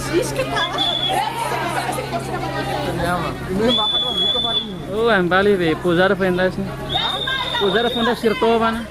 logística tá lá. Oh, ang bali be, pujar pendas ni. Pujar pendas sirto mana?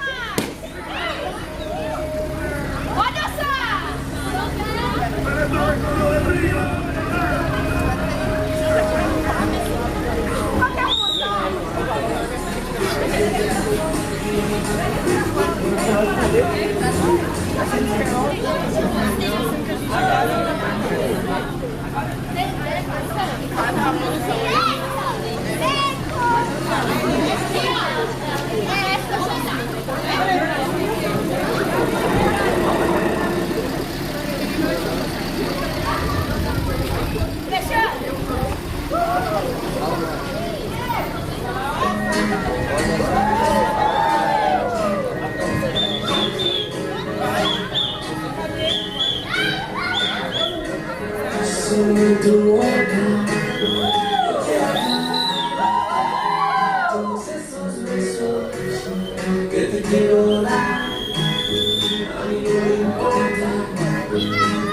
Que te quiero dar, a mí no me importa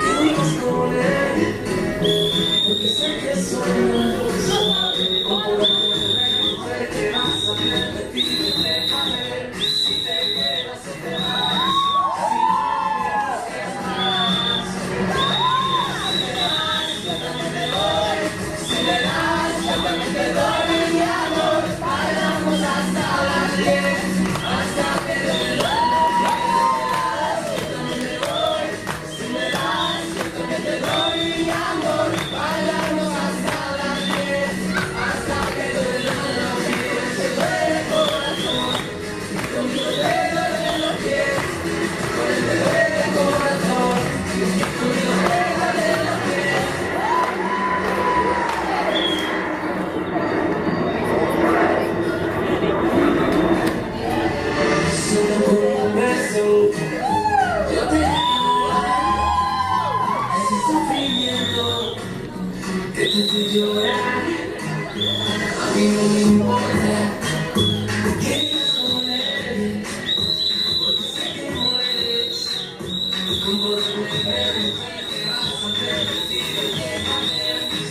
que digas con él, porque sé que somos como de que vas a repetir, déjame si te quedas o te vas, si no te quedas, yo también te doy, si le das, yo también te doy mi amor, bailamos hasta las 10. A mí no me importa que digas con él, porque sé que mueres como de mujer, te vas a repetir, déjame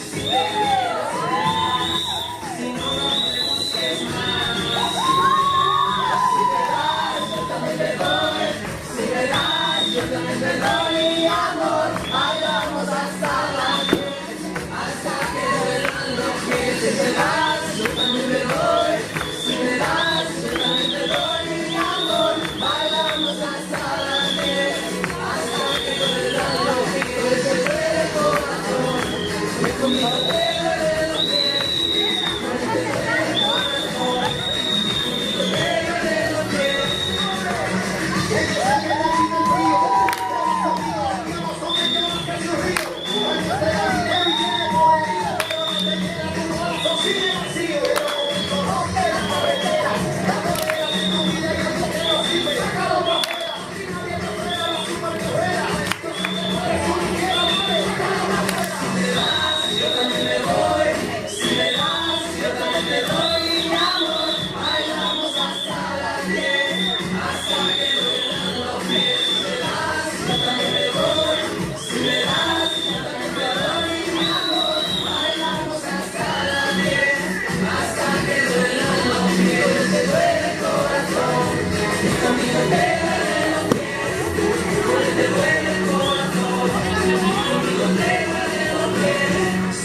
si te quedas o te vas, si no, no me busques más. Si te das, yo también te doy, si me das, yo también te doy mi amor, bailamos hasta las 10, hasta que duelan los pies. Si te das, yo también te doy, si me das, yo también te doy mi amor, bailamos hasta las 10, hasta que duelan los pies. Te duele el corazón, que conmigo te duele los pies, te duele el corazón, conmigo te duele los pies. Sí,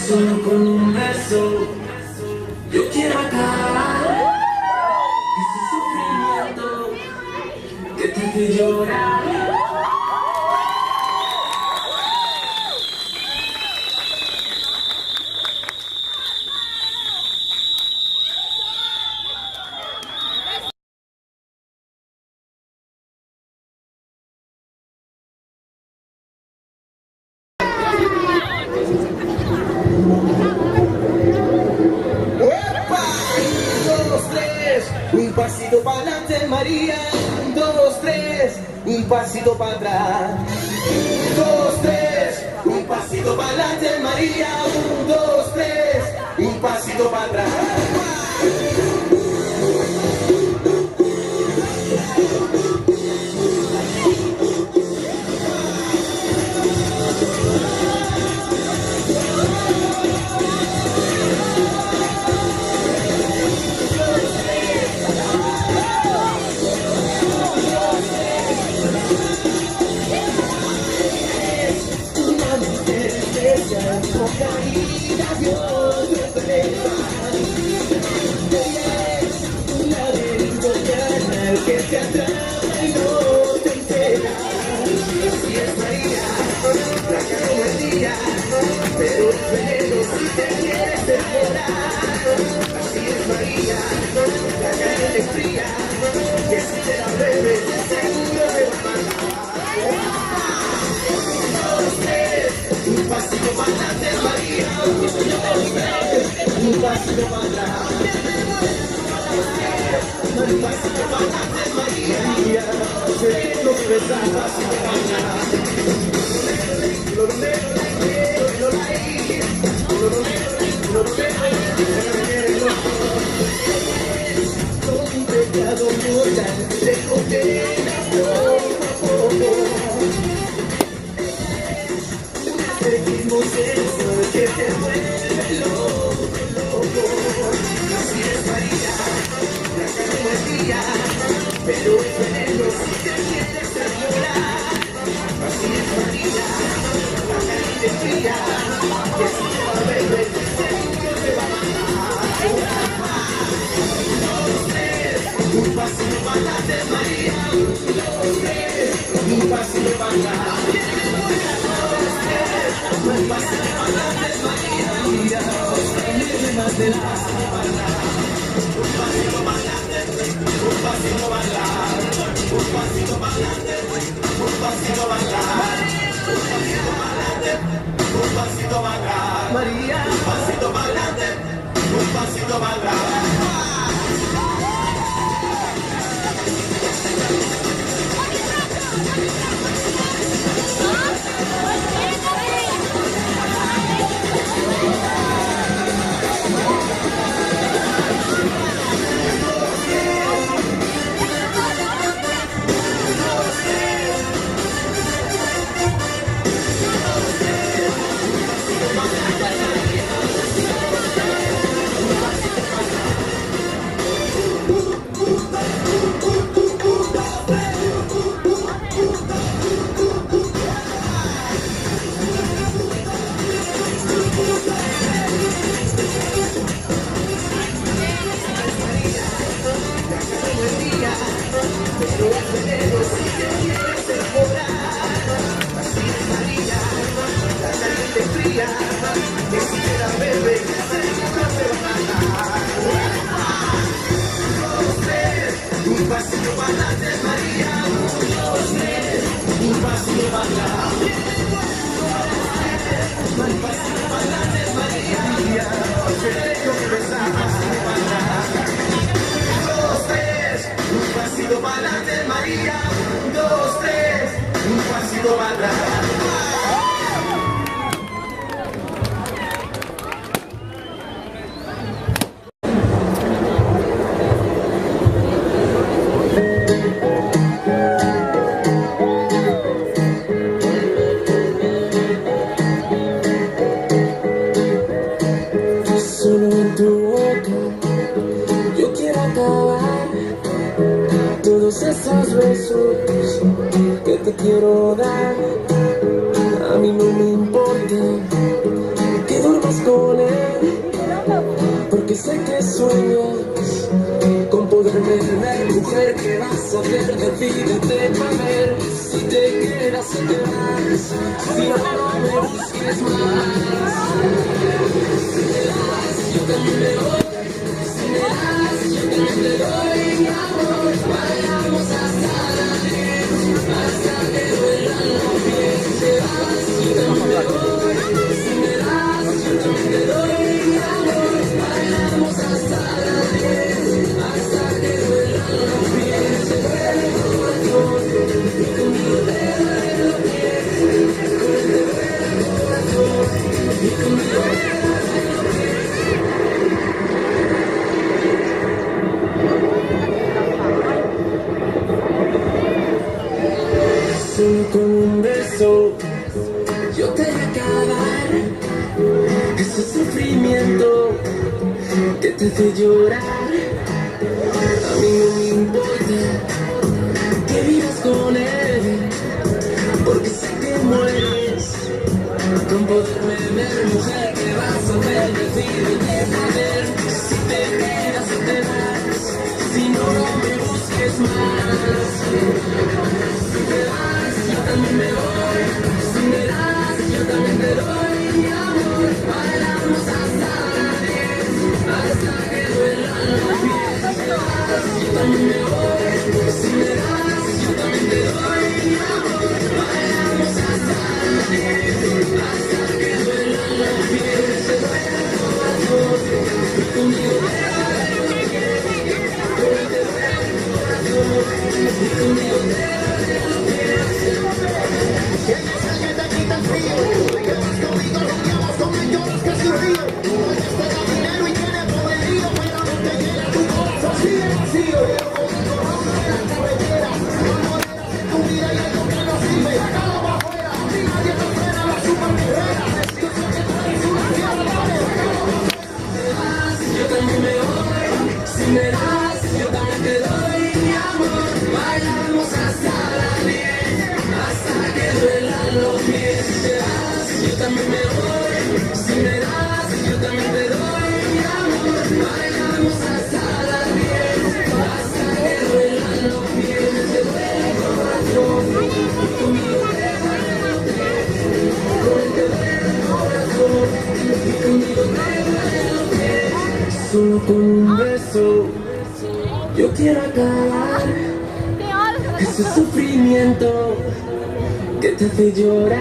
solo con un beso. Yo quiero acabar ese sufrimiento que te hace llorar. Un pasito para adelante, María. 1, 2, 3, un pasito para atrás. 2, 3, un pasito para adelante, María. 1, 2, 3, un pasito para atrás. Que te atrapa y no te entera. Así es María, blanca como el día, pero es veneno si te quieres devorar. Así es María, la carne es fría, que si te la bebes seguro te va a matar. 2, 3, un pasito para adelante, María. 2, 3, un pasito para atrás. Un pasito para adelante, María. No te besas, pasito para atrás. Con un pecado mortal te condena poco a poco. Un espejismo sensual que te vuelve loco. Así es María, blanca como el día, pero es veneno si te quieres enamorar. Así es María, la carne fría, que si te va a beber seguro te va a matar. 2, 3, un pasito para adelante, María. 2, 3, un pasito para atrás. 2, 3, un pasito para adelante, María. No más de la semana. Un pasito para adelante, un pasito para atrás. Un pasito para adelante, un pasito para atrás. Un pasito para adelante, un pasito para atrás. María, un pasito para adelante, un pasito para atrás. Un pasito para adelante, María. 2, 3, un pasito para atrás. Un pasito para adelante, María. No me besas, pasito para atrás. 2, 3, un pasito para adelante, María. 2, 3, un pasito para atrás. Solo en tu boca yo quiero acabar todos esos besos que te quiero dar. A mí no me importa que duermas con sé que sueñas con poderme ver, mujer, ¿qué vas a hacer? Decídete para ver si te quedas o te vas, si no me busques más. Si me das, yo también me voy. Si me das, yo también te doy mi amor. Bailamos hasta la 10, hasta que duelan los pies. Si te vas, yo también me voy. Si me das, yo también te doy mi amor. Bailamos hasta la 10, hasta que duelan los pies. Te duele el corazón y conmigo te duelen los pies. Te duele el corazón y conmigo te duelen los pies. Solo con un beso yo te haré acabar ese sufrimiento que te hace llorar. A mí no me importa que vivas con él, porque sé que mueres con poderme ver, mujer, que vas a ver, decídete a ver si te quedas o te vas, si no, no me busques más. Si te vas, yo también me voy. Si me das, yo también te doy mi amor. Bailamos hasta la 10, hasta que duelan los pies. Si te vas, yo también me voy. Si me das, yo también te doy mi amor. Bailamos hasta la 10, hasta que duelan los pies. Te duele el corazón y conmigo te duelen los pies. Te duele el corazón y conmigo te duelen los pies. Que te quita el frío, que vas conmigo, rodeamos con millones que su río. Tú eres de dinero y tienes poderío, pero no te llena tu corazón, sigue vacío. Pero conmigo vamos a la carretera, no moderas en tu vida y algo que no sirve. Sácalo para afuera, si nadie te frena, la super guerrera. Yo sé que tú eres una fiera, dale, sácalo para afuera. Yo también me voy, si me das, yo también te doy mi amor. Bailamos hasta la 10, hasta que duelan los pies. Si te das, yo también me voy, si me das, yo también te doy mi amor. Bailamos hasta la 10, hasta que duelan los pies. Te duele el corazón, y conmigo te duelen los pies. Te duele el corazón, y conmigo te duelen los pies. Solo con un beso yo quiero acabar ese sufrimiento que te hace llorar.